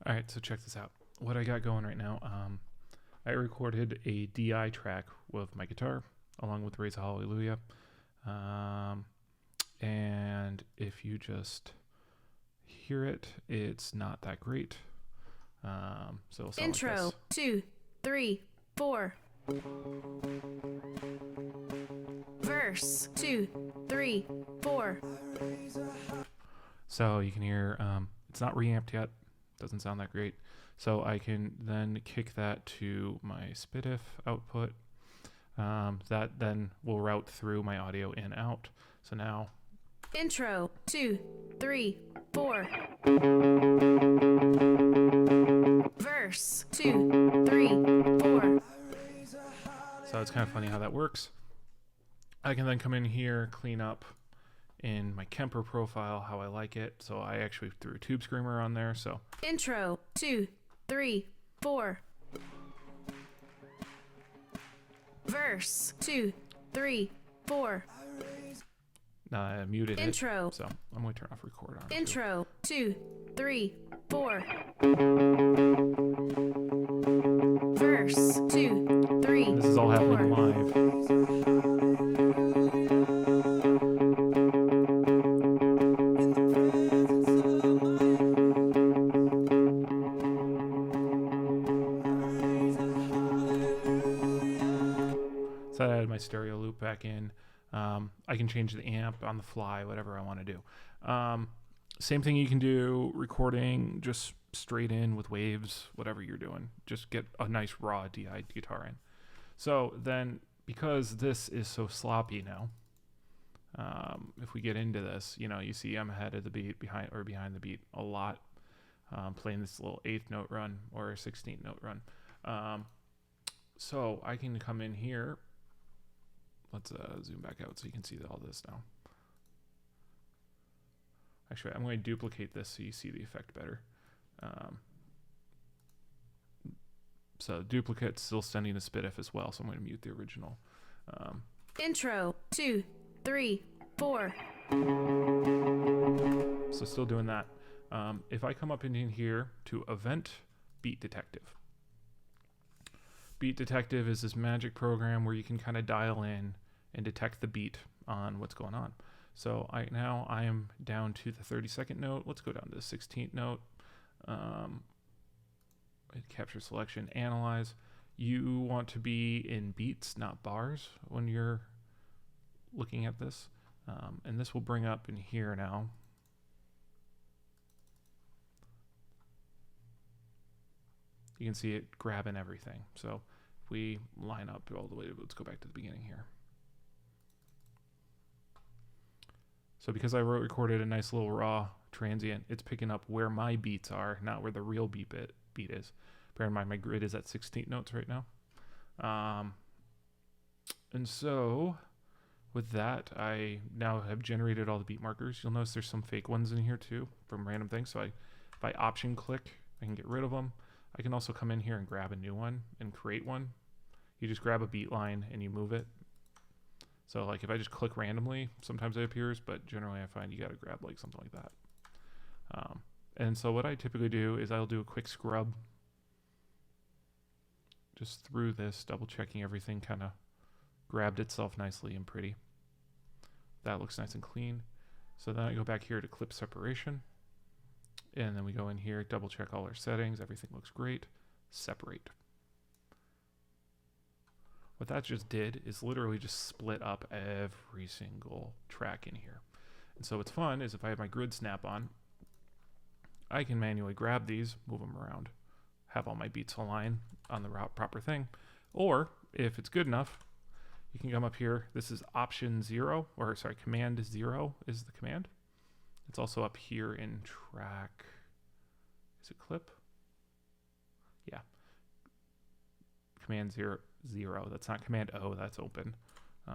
All right, so check this out. What I got going right now, I recorded a DI track with my guitar along with Raise a Hallelujah. And if you just hear it, it's not that great. So it'll sound Intro, like this. 2, 3, 4. Verse, 2, 3, 4. So you can hear, it's not reamped yet. Doesn't sound that great. So I can then kick that to my SPDIF output. That then will route through my audio in out. So now. Intro, 2, 3, 4. Verse, 2, 3, 4. So it's kind of funny how that works. I can then come in here, clean up in my Kemper profile how I like it. So I actually threw a tube screamer on there. So Intro, 2, 3, 4. Verse, 2, 3, 4. now I muted Intro. it. So I'm going to turn off record on it. Intro, 2, 3, 4. Verse, 2, 3, This is all happening 4. live. So I added my stereo loop back in. I can change the amp on the fly, whatever I want to do. Same thing you can do recording just straight in with waves, whatever you're doing. Just get a nice raw DI guitar in. So then, because this is so sloppy now, if we get into this, you see I'm ahead of the beat, behind the beat a lot, playing this little 8th note run or 16th note run. So I can come in here. Let's zoom back out so you can see all this now. Actually, I'm going to duplicate this so you see the effect better. So duplicate still sending a SPDIF as well, so I'm going to mute the original. Intro, 2, 3, 4. So still doing that. If I come up in here to Event Beat Detective. Beat Detective is this magic program where you can kind of dial in and detect the beat on what's going on. So now I am down to the 32nd note. Let's go down to the 16th note. Capture selection, analyze. You want to be in beats, not bars, when you're looking at this. And this will bring up in here now. You can see it grabbing everything. So if we line up all the way, let's go back to the beginning here. So because I recorded a nice little raw transient, it's picking up where my beats are, not where the real beat is. Bear in mind, my grid is at 16 notes right now. And so with that, I now have generated all the beat markers. You'll notice there's some fake ones in here too from random things. So if I option click, I can get rid of them. I can also come in here and grab a new one and create one. You just grab a beat line and you move it. So like if I just click randomly, sometimes it appears, but generally I find you got to grab like something like that. And so what I typically do is I'll do a quick scrub just through this, double checking everything kind of grabbed itself nicely and pretty. That looks nice and clean. So then I go back here to clip separation. And then we go in here, double check all our settings. Everything looks great. Separate. What that just did is literally just split up every single track in here. And so what's fun is if I have my grid snap on, I can manually grab these, move them around, have all my beats align on the proper thing. Or if it's good enough, you can come up here. This is option 0, or sorry, command 0 is the command. It's also up here in track. Is it clip? Yeah. Command 0. That's not command O, that's open.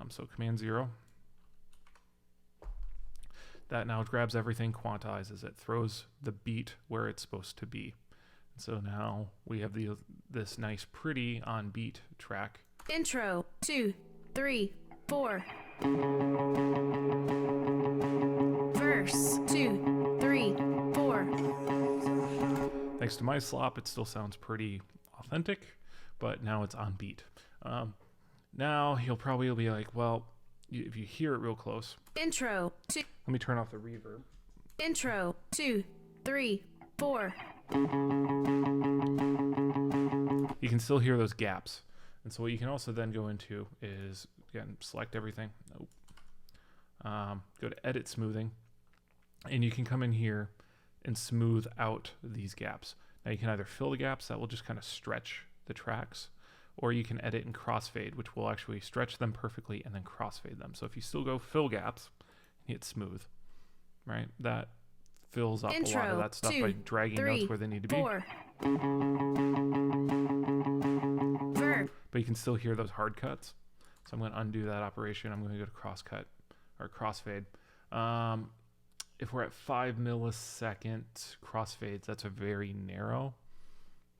So command 0. That now grabs everything, quantizes it, throws the beat where it's supposed to be. And so now we have this nice pretty on beat track. Intro, 2, 3, 4. Verse, 2, 3, 4. Thanks to my slop, it still sounds pretty authentic, but now it's on beat. Now you'll probably be like, well, if you hear it real close. Intro 2. Let me turn off the reverb. Intro 2, 3, 4. You can still hear those gaps. And so what you can also then go into is, again, select everything. Nope. Go to Edit Smoothing. And you can come in here and smooth out these gaps. Now you can either fill the gaps, that will just kind of stretch the tracks, or you can edit and crossfade, which will actually stretch them perfectly and then crossfade them. So if you still go fill gaps, hit smooth, right? That fills up Intro, a lot of that stuff 2, by dragging 3, notes where they need to be. 4. Verb. But you can still hear those hard cuts. So I'm going to undo that operation. I'm going to go to crosscut or crossfade. If we're at 5 millisecond crossfades, that's a very narrow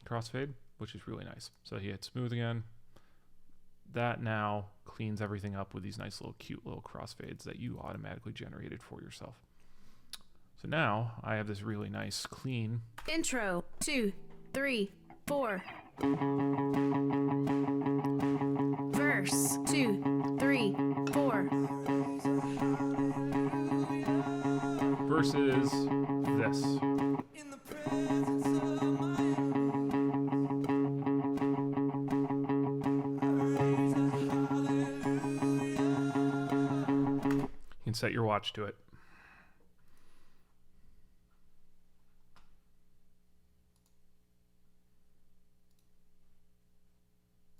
crossfade, which is really nice. So you hit smooth again. That now cleans everything up with these nice little cute little crossfades that you automatically generated for yourself. So now I have this really nice clean Intro 2, 3, 4. Verse 2, 3, 4. versus this. You can set your watch to it.